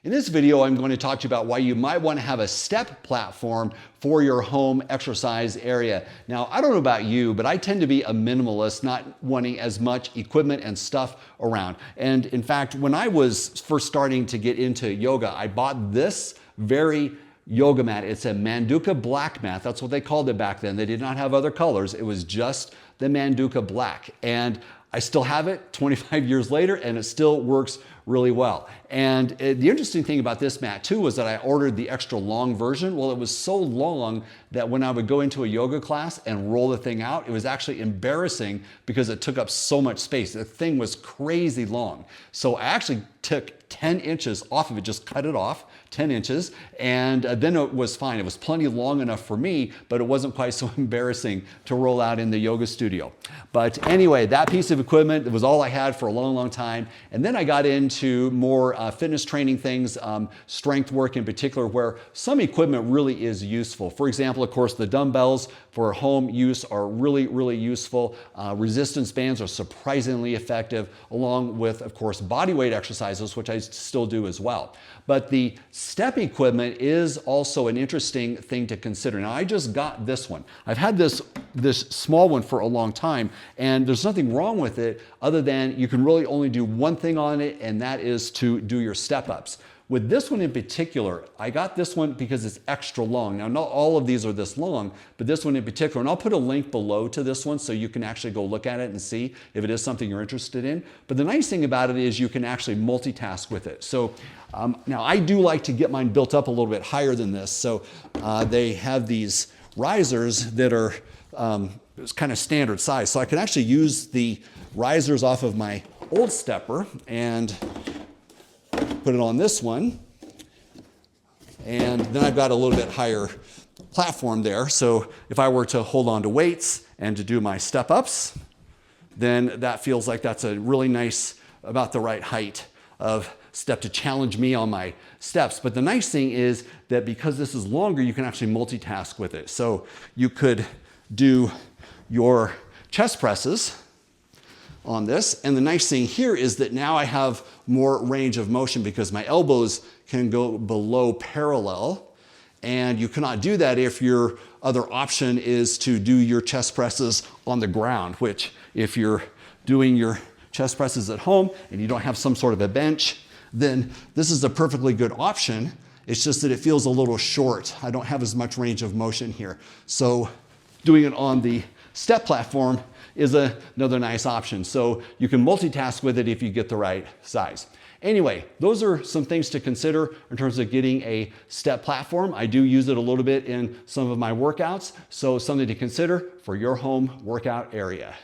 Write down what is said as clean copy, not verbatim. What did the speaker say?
In this video, I'm going to talk to you about why you might want to have a step platform for your home exercise area. Now, I don't know about you, but I tend to be a minimalist, not wanting as much equipment and stuff around. And in fact, when I was first starting to get into yoga, I bought this very yoga mat. It's a Manduka black mat. That's what they called it back then. They did not have other colors. It was just the Manduka black. And I still have it 25 years later, and it still works really well. And the interesting thing about this mat too was that I ordered the extra long version. Well, it was so long that when I would go into a yoga class and roll the thing out, it was actually embarrassing because it took up so much space. The thing was crazy long. So I actually took 10 inches off of it, just cut it off, 10 inches, and then it was fine. It was plenty long enough for me, but it wasn't quite so embarrassing to roll out in the yoga studio. But anyway, that piece of equipment, it was all I had for a long, long time. And then I got into more fitness training things, strength work in particular, where some equipment really is useful. For example, of course, the dumbbells for home use are really, really useful. Resistance bands are surprisingly effective, along with, of course, body weight exercises, which I still do as well. But the step equipment is also an interesting thing to consider. Now, I just got this one. I've had this small one for a long time, and there's nothing wrong with it other than you can really only do one thing on it, and that is to do your step-ups. With this one in particular, I got this one because it's extra long. Now, not all of these are this long, but this one in particular, and I'll put a link below to this one so you can actually go look at it and see if it is something you're interested in. But the nice thing about it is you can actually multitask with it. So now I do like to get mine built up a little bit higher than this. So they have these risers that are it's kind of standard size. So I can actually use the risers off of my old stepper and put it on this one, and then I've got a little bit higher platform there. So if I were to hold on to weights and to do my step ups, then that feels like that's a really nice, about the right height of step to challenge me on my steps. But the nice thing is that because this is longer, you can actually multitask with it. So you could do your chest presses on this. And the nice thing here is that now I have more range of motion because my elbows can go below parallel. And you cannot do that if your other option is to do your chest presses on the ground, which if you're doing your chest presses at home and you don't have some sort of a bench, then this is a perfectly good option. It's just that it feels a little short. I don't have as much range of motion here. So doing it on the step platform is another nice option. So you can multitask with it if you get the right size. Anyway, those are some things to consider in terms of getting a step platform. I do use it a little bit in some of my workouts, so something to consider for your home workout area.